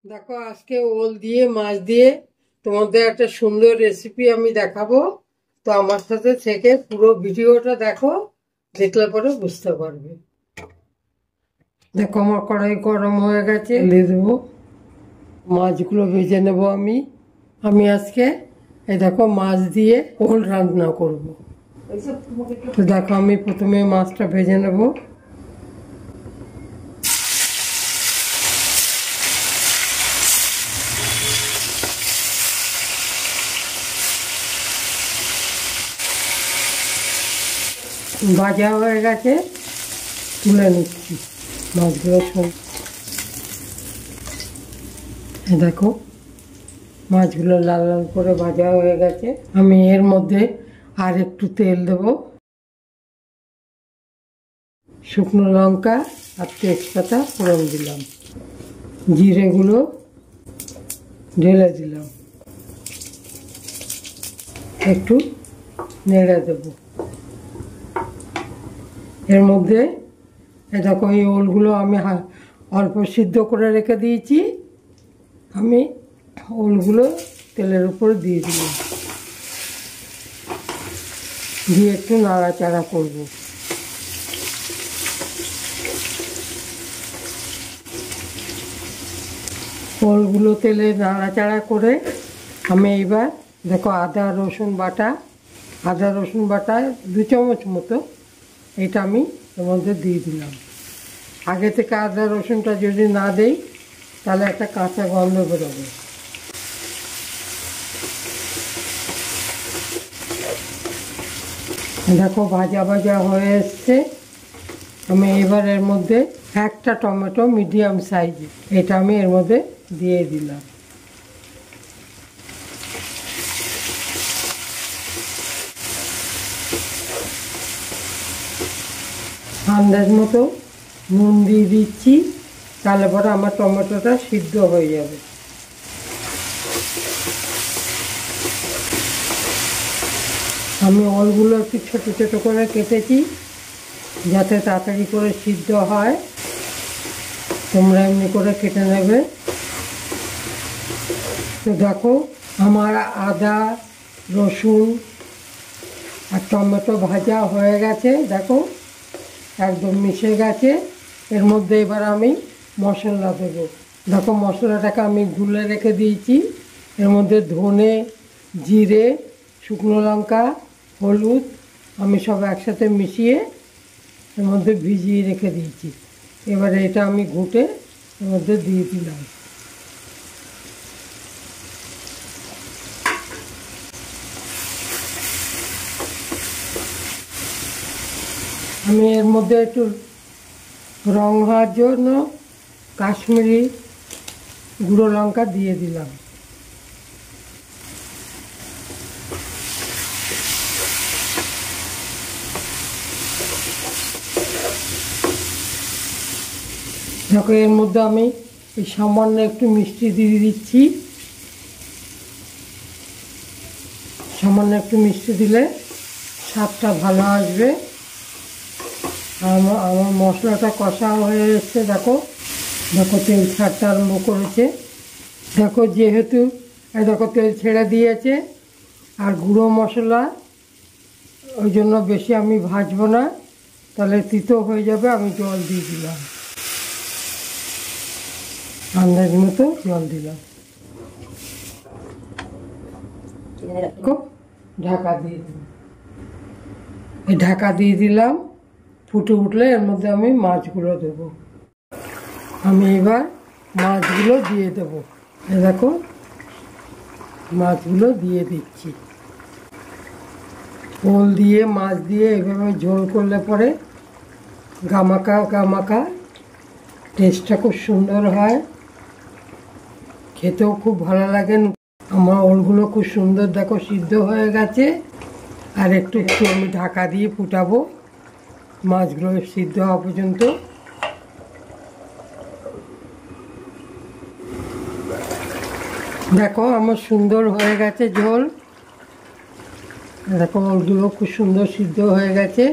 দেখো আজকে ওল দিয়ে মাছ দিয়ে তোমাদের একটা সুন্দর রেসিপি আমি দেখাবো। তো আমার সাথে থেকে পুরো ভিডিওটা দেখো, দেখলে পরে বুঝতে পারবে। দেখো আমার কড়াই গরম হয়ে গেছে, ঢেলে দেবো। মাছগুলো ভেজে নেব আমি আমি আজকে এই দেখো মাছ দিয়ে ওল রান্না করব। তো দেখো আমি প্রথমে মাছটা ভেজে নেব। ভাজা হয়ে গেছে, তুলে নিচ্ছি মাছগুলো সব। দেখো মাছগুলো লাল লাল করে ভাজা হয়ে গেছে। আমি এর মধ্যে আর একটু তেল দেব, শুকনো লঙ্কা আর তেজপাতা ফোড়ন দিলাম, জিরেগুলো ঢেলে দিলাম, একটু নেড়ে দেব। এর মধ্যে দেখো এই ওলগুলো আমি অল্প সিদ্ধ করে রেখে দিয়েছি, আমি ওলগুলো তেলের উপর দিয়ে দিলাম, দিয়ে একটু নাড়াচাড়া করব। ওলগুলো তেলে নাড়াচাড়া করে আমি এবার দেখো আদা রসুন বাটা 2 চামচ মতো এটা আমি এর মধ্যে দিয়ে দিলাম। আগে থেকে আদা রসুনটা যদি না দেই তাহলে একটা কাঁচা গন্ধ বেরোবে। দেখো ভাজা ভাজা হয়ে এসছে। আমি এবার এর মধ্যে একটা টমেটো মিডিয়াম সাইজ এটা আমি এর মধ্যে দিয়ে দিলাম। আন্দাজ মতো নুন দিয়ে দিচ্ছি, তাহলে পরে আমার টমেটোটা সিদ্ধ হয়ে যাবে। আমি ওলগুলো একটু ছোটো ছোটো করে কেটেছি যাতে তাড়াতাড়ি করে সিদ্ধ হয়, তোমরা এমনি করে কেটে নেবে। তো দেখো আমার আদা রসুন আর টমেটো ভাজা হয়ে গেছে, দেখো একদম মিশে গেছে। এর মধ্যে এবার আমি মশলা দেবো। দেখো মশলাটাকে আমি গুলে রেখে দিয়েছি, এর মধ্যে ধনে জিরে শুকনো লঙ্কা হলুদ আমি সব একসাথে মিশিয়ে এর মধ্যে ভিজিয়ে রেখে দিয়েছি। এবারে এটা আমি ঘুটে এর মধ্যে দিয়ে দিলাম। আমি এর মধ্যে একটু রং হওয়ার জন্য কাশ্মীরি গুঁড়ো লঙ্কা দিয়ে দিলাম। দেখো এর মধ্যে আমি এই সামান্য একটু মিষ্টি দিয়ে দিচ্ছি, সামান্য একটু মিষ্টি দিলে স্বাদটা ভালো আসবে। আমার মশলাটা কষা হয়ে এসছে, দেখো তেল ছাড়তে আরম্ভ করেছে। দেখো যেহেতু দেখো তেল ছেড়ে দিয়েছে আর গুঁড়ো মশলা, ওই জন্য বেশি আমি ভাজবো না, তাহলে তিতো হয়ে যাবে। আমি জল দিয়ে দিলাম, আন্দাজ মতো জল দিলাম। ঢাকা দিয়ে দিলাম, এই ঢাকা দিয়ে দিলাম। ফুটে উঠলে এর মধ্যে আমি মাছগুলো দেবো। আমি এবার মাছগুলো দিয়ে দেবো। দেখো মাছগুলো দিয়ে দিচ্ছি। ওল দিয়ে মাছ দিয়ে এভাবে ঝোল করলে পরে গামাকা টেস্টটা খুব সুন্দর হয়, খেতেও খুব ভালো লাগে। আমার ওলগুলো খুব সুন্দর দেখো সিদ্ধ হয়ে গেছে। আর একটু আমি ঢাকা দিয়ে ফুটাবো মাছগুলো সিদ্ধ হওয়া পর্যন্ত। দেখো আমার সুন্দর হয়ে গেছে ঝোল। দেখো ওলগুলো খুব সুন্দর সিদ্ধ হয়ে গেছে।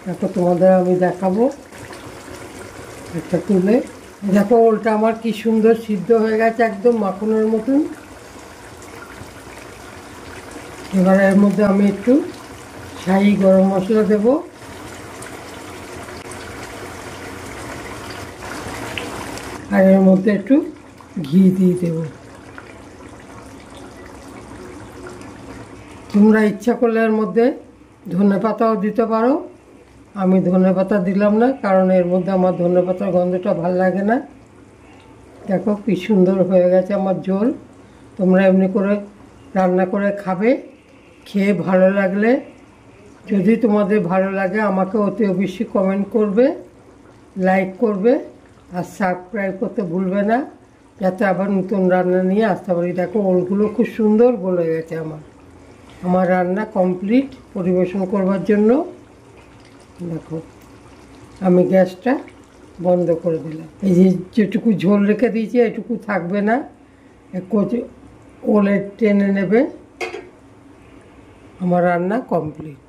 দেখো তোমাদের আমি দেখাবো একটা তুলে। দেখো ওলটা আমার কি সুন্দর সিদ্ধ হয়ে গেছে, একদম মাখনের মতন। এবার এর মধ্যে আমি একটু শাহি গরম মশলা দেব, আর এর মধ্যে একটু ঘি দিয়ে দেব। তোমরা ইচ্ছা করলে এর মধ্যে ধনেপাতাও দিতে পারো, আমি ধনেপাতা দিলাম না, কারণ এর মধ্যে আমার ধনেপাতার গন্ধটা ভাল লাগে না। দেখো কি সুন্দর হয়ে গেছে আমার ঝোল। তোমরা এমনি করে রান্না করে খাবে, খেয়ে ভালো লাগলে, যদি তোমাদের ভালো লাগে আমাকে অতি অবশ্যই কমেন্ট করবে, লাইক করবে, আর সাবস্ক্রাইব করতে ভুলবে না, যাতে আবার নতুন রান্না নিয়ে আসতে পারি। দেখো ওলগুলো খুব সুন্দর গলে গেছে। আমার রান্না কমপ্লিট পরিবেশন করবার জন্য। দেখো আমি গ্যাসটা বন্ধ করে দিলাম। এই যে যেটুকু ঝোল রেখে দিয়েছি এটুকু থাকবে না, ওলে টেনে নেবে। আমার রান্না কমপ্লিট।